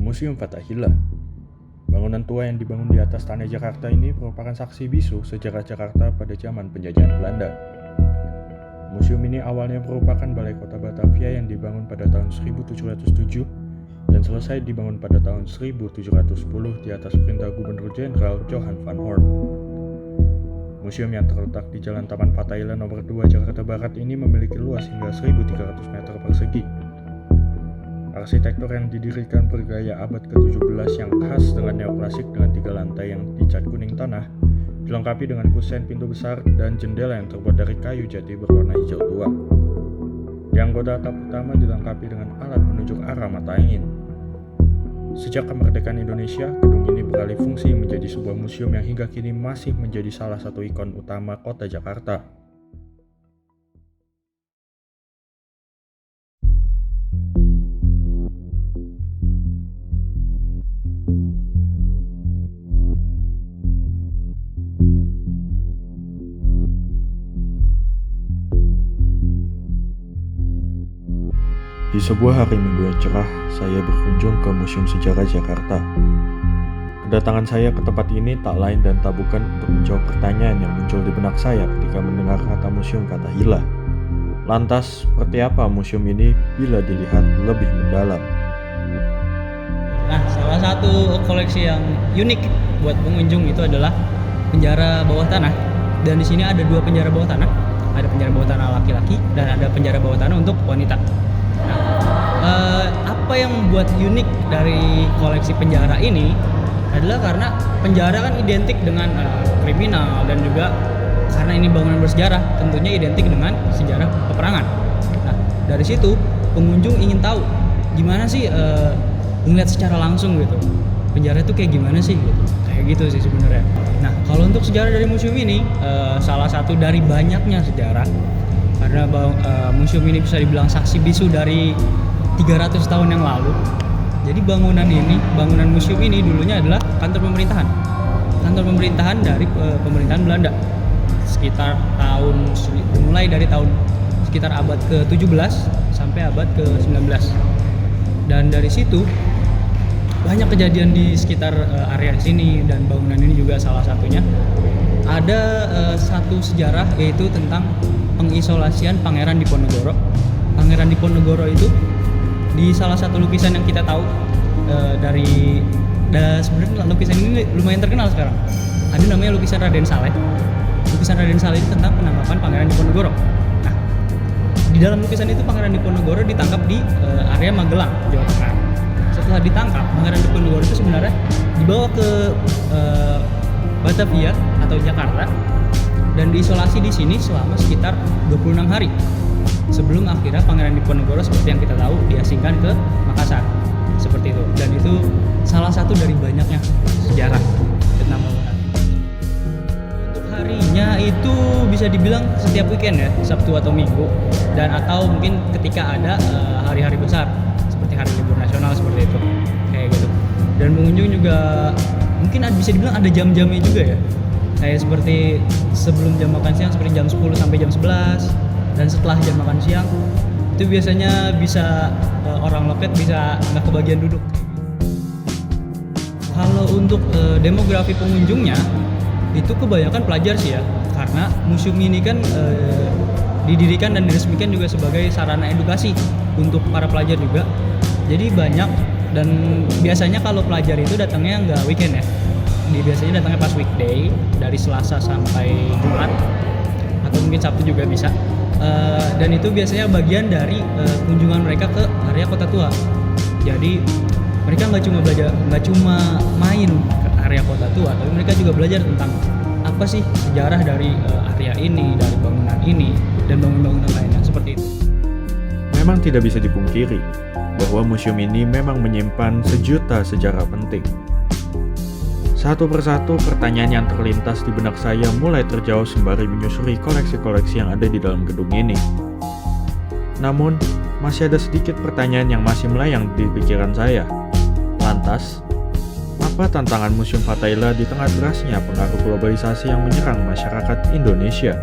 Museum Fathahillah. Bangunan tua yang dibangun di atas tanah Jakarta ini merupakan saksi bisu sejarah Jakarta pada zaman penjajahan Belanda. Museum ini awalnya merupakan balai kota Batavia yang dibangun pada tahun 1707 dan selesai dibangun pada tahun 1710 di atas perintah Gubernur Jenderal Johan van Horn. Museum yang terletak di Jalan Taman Fathahillah nomor 2 Jakarta Barat ini memiliki luas hingga 1.300 meter persegi. Arsitektur yang didirikan bergaya abad ke-17 yang khas dengan neoklasik dengan 3 lantai yang dicat kuning tanah, dilengkapi dengan kusen pintu besar dan jendela yang terbuat dari kayu jati berwarna hijau tua. Di anggota atap utama dilengkapi dengan alat penunjuk arah mata angin. Sejak kemerdekaan Indonesia, gedung ini beralih fungsi menjadi sebuah museum yang hingga kini masih menjadi salah satu ikon utama kota Jakarta. Di sebuah hari Minggu yang cerah, saya berkunjung ke Museum Sejarah Jakarta. Kedatangan saya ke tempat ini tak lain dan tak bukan untuk menjawab pertanyaan yang muncul di benak saya ketika mendengar kata Museum Fathahillah. Lantas, seperti apa museum ini bila dilihat lebih mendalam? Nah, salah satu koleksi yang unik buat pengunjung itu adalah penjara bawah tanah. Dan di sini ada 2 penjara bawah tanah. Ada penjara bawah tanah laki-laki dan ada penjara bawah tanah untuk wanita. Apa yang membuat unik dari koleksi penjara ini adalah karena penjara kan identik dengan kriminal dan juga karena ini bangunan bersejarah, tentunya identik dengan sejarah peperangan. Nah, dari situ pengunjung ingin tahu gimana sih melihat secara langsung gitu. Penjara itu kayak gimana sih gitu. Kayak gitu sih sebenarnya. Nah, kalau untuk sejarah dari museum ini salah satu dari banyaknya sejarah karena museum ini bisa dibilang saksi bisu dari 300 tahun yang lalu. Jadi bangunan museum ini dulunya adalah kantor pemerintahan dari pemerintahan Belanda sekitar mulai dari tahun sekitar abad ke-17 sampai abad ke-19. Dan dari situ banyak kejadian di sekitar area sini dan bangunan ini juga salah satunya. Ada satu sejarah yaitu tentang pengisolasian Pangeran Diponegoro. Pangeran Diponegoro itu di salah satu lukisan yang kita tahu sebenarnya lukisan ini lumayan terkenal sekarang. Ada namanya lukisan Raden Saleh. Lukisan Raden Saleh itu tentang penangkapan Pangeran Diponegoro. Nah, di dalam lukisan itu Pangeran Diponegoro ditangkap di area Magelang, Jawa Tengah. Setelah ditangkap, Pangeran Diponegoro itu sebenarnya dibawa ke Batavia atau Jakarta dan diisolasi di sini selama sekitar 26 hari. Sebelum akhirnya Pangeran Diponegoro seperti yang kita tahu diasingkan ke Makassar. Seperti itu. Dan itu salah satu dari banyaknya sejarah tentang bangunan. Untuk harinya itu bisa dibilang setiap weekend ya, Sabtu atau Minggu, dan atau mungkin ketika ada hari-hari besar seperti hari libur nasional seperti itu. Kayak gitu. Dan pengunjung juga mungkin bisa dibilang ada jam-jamnya juga ya. Kayak seperti sebelum jam makan siang seperti jam 10 sampai jam 11. Dan setelah jam makan siang itu biasanya bisa orang loket bisa nggak kebagian duduk. Kalau untuk demografi pengunjungnya itu kebanyakan pelajar sih ya, karena museum ini kan didirikan dan diresmikan juga sebagai sarana edukasi untuk para pelajar juga. Jadi banyak dan biasanya kalau pelajar itu datangnya nggak weekend ya, biasanya datangnya pas weekday dari Selasa sampai Jumat atau mungkin Sabtu juga bisa. Dan itu biasanya bagian dari kunjungan mereka ke area Kota Tua. Jadi mereka nggak cuma main ke area Kota Tua, tapi mereka juga belajar tentang apa sih sejarah dari area ini, dari bangunan ini dan bangunan-bangunan lainnya seperti itu. Memang tidak bisa dipungkiri bahwa museum ini memang menyimpan sejuta sejarah penting. Satu persatu pertanyaan yang terlintas di benak saya mulai terjawab sembari menyusuri koleksi-koleksi yang ada di dalam gedung ini. Namun, masih ada sedikit pertanyaan yang masih melayang di pikiran saya. Lantas, apa tantangan Museum Fathahillah di tengah derasnya pengaruh globalisasi yang menyerang masyarakat Indonesia?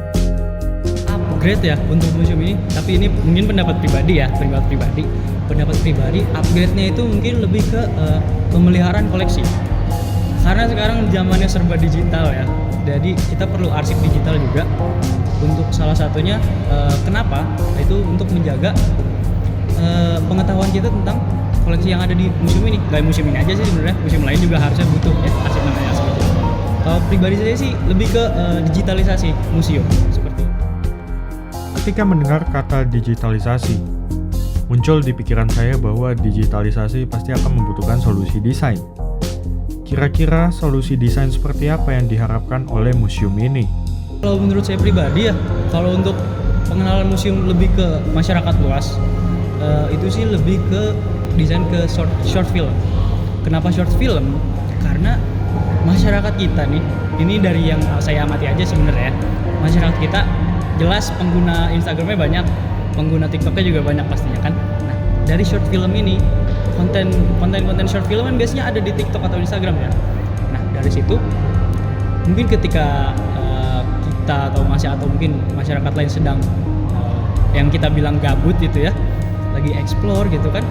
Upgrade ya untuk museum ini, tapi ini mungkin pendapat pribadi. pendapat pribadi, upgrade-nya itu mungkin lebih ke pemeliharaan koleksi. Karena sekarang zamannya serba digital ya, jadi kita perlu arsip digital juga. Untuk salah satunya, kenapa? Itu untuk menjaga pengetahuan kita tentang koleksi yang ada di museum ini. Gak museum ini aja sih sebenarnya, museum lain juga harusnya butuh ya arsip namanya arsip. Kalau pribadi saya sih lebih ke digitalisasi museum seperti itu. Ketika mendengar kata digitalisasi, muncul di pikiran saya bahwa digitalisasi pasti akan membutuhkan solusi desain. Kira-kira solusi desain seperti apa yang diharapkan oleh museum ini? Kalau menurut saya pribadi ya, kalau untuk pengenalan museum lebih ke masyarakat luas, itu sih lebih ke desain ke short film. Kenapa short film? Karena masyarakat kita nih, ini dari yang saya amati aja sebenarnya, masyarakat kita jelas pengguna Instagramnya banyak, pengguna TikToknya juga banyak pastinya kan. Nah, dari short film ini, konten short film kan biasanya ada di TikTok atau Instagram ya. Nah, dari situ mungkin ketika kita atau mungkin masyarakat lain sedang yang kita bilang gabut gitu ya, lagi explore gitu kan,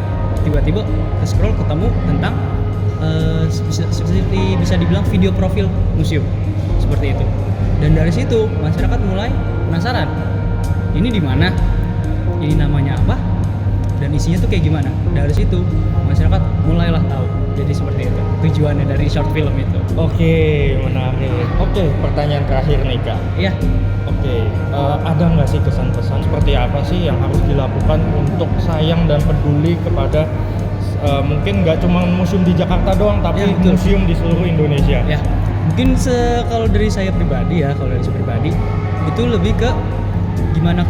tiba-tiba scroll ketemu tentang bisa dibilang video profil museum seperti itu. Dan dari situ masyarakat mulai penasaran, ini di mana, ini namanya apa, dan isinya tuh kayak gimana. Dari situ masyarakat mulailah tahu. Jadi seperti itu tujuannya dari short film itu. Oke, menarik. Oke, pertanyaan terakhir nih Kak. Iya. Oke, ada nggak sih kesan-kesan seperti apa sih yang harus dilakukan untuk sayang dan peduli kepada mungkin nggak cuma museum di Jakarta doang, tapi Ya, betul. museum di seluruh Indonesia? Ya, mungkin kalau dari saya pribadi ya, kalau dari saya pribadi itu lebih ke gimana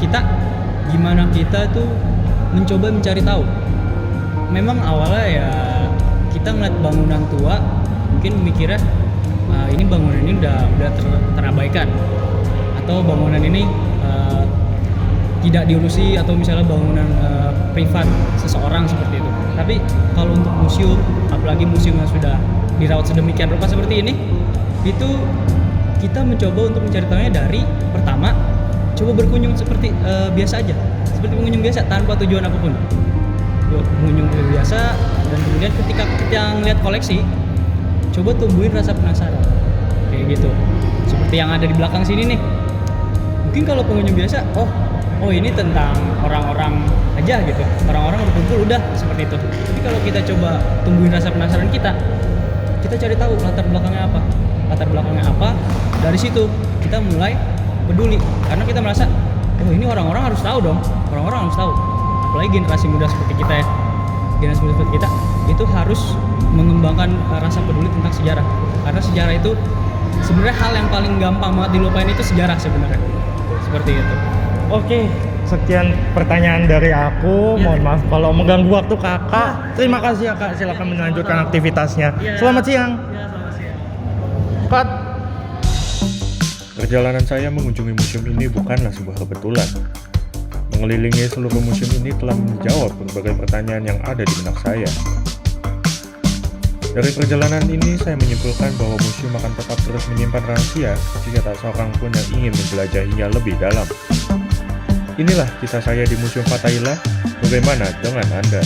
kita tuh mencoba mencari tahu. Memang awalnya ya kita ngeliat bangunan tua, mungkin mikirnya ini bangunan ini udah terabaikan, atau bangunan ini tidak diurusi, atau misalnya bangunan privat seseorang seperti itu. Tapi kalau untuk museum, apalagi museum yang sudah dirawat sedemikian rupa seperti ini, itu kita mencoba untuk mencari tahunya dari pertama coba berkunjung seperti biasa aja, seperti pengunjung biasa tanpa tujuan apapun. Pengunjung biasa, dan kemudian ketika kita ngeliat koleksi, coba tumbuhin rasa penasaran kayak gitu, seperti yang ada di belakang sini nih. Mungkin kalau pengunjung biasa, oh ini tentang orang-orang aja gitu, orang-orang berkumpul udah seperti itu. Tapi kalau kita coba tumbuhin rasa penasaran kita cari tahu latar belakangnya apa, dari situ kita mulai peduli, karena kita merasa ini orang-orang harus tahu dong, orang-orang harus tahu. Apalagi generasi muda seperti kita ya, generasi muda seperti kita itu harus mengembangkan rasa peduli tentang sejarah, karena sejarah itu sebenarnya hal yang paling gampang banget dilupain, itu sejarah sebenarnya, seperti itu. Oke, sekian pertanyaan dari aku. Ya. Mohon maaf kalau mengganggu waktu Kakak. Terima kasih ya Kak, silakan melanjutkan aktivitasnya. Ya. Selamat siang. Ya, selamat siang. Cut. Perjalanan saya mengunjungi museum ini bukanlah sebuah kebetulan. Mengelilingi seluruh museum ini telah menjawab berbagai pertanyaan yang ada di benak saya. Dari perjalanan ini, saya menyimpulkan bahwa museum akan tetap terus menyimpan rahasia jika tak seorang pun yang ingin menjelajahinya lebih dalam. Inilah kisah saya di Museum Fathahillah. Bagaimana dengan Anda?